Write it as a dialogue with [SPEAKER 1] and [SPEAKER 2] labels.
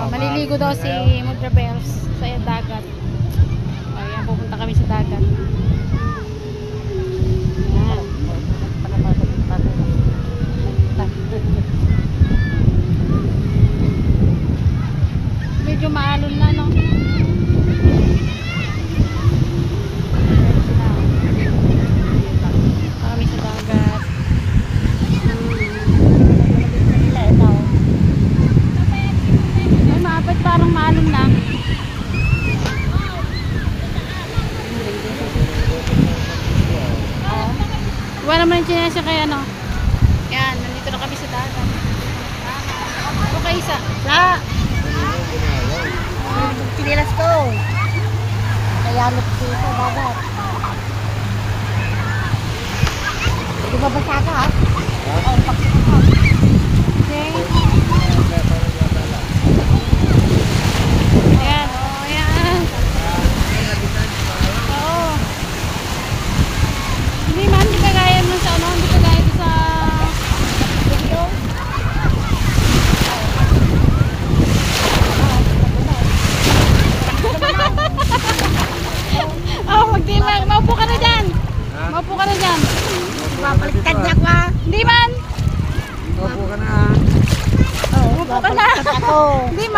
[SPEAKER 1] Maliligo daw si Mudra Bells sa dagat. Ayan, pupunta kami sa dagat. Ayan. Medyo maalon na, no? Kami sa dagat. Ay, maapit, parang maalon na. Wala naman yung chinesya kaya, no? Yan, nandito na kami sa dagat. Okay, isa.
[SPEAKER 2] Pinilas ko. Kaya lupit dito, dagat. Di ba basa ka, ha? Oo, pagsika ka.
[SPEAKER 1] Okay. Ayan, oh, ayan. Oo. Hindi man, hindi ka gaya nun sa ano, hindi ka gaya sa video. Oh, maupo ka na dyan. Maupo ka na dyan.
[SPEAKER 2] Mapaliktad niya ko, ha?
[SPEAKER 1] Hindi man.
[SPEAKER 3] Opo ka na.
[SPEAKER 2] Oo,
[SPEAKER 1] Maupo ka na.
[SPEAKER 2] mapaliktad ako.
[SPEAKER 1] Hindi man.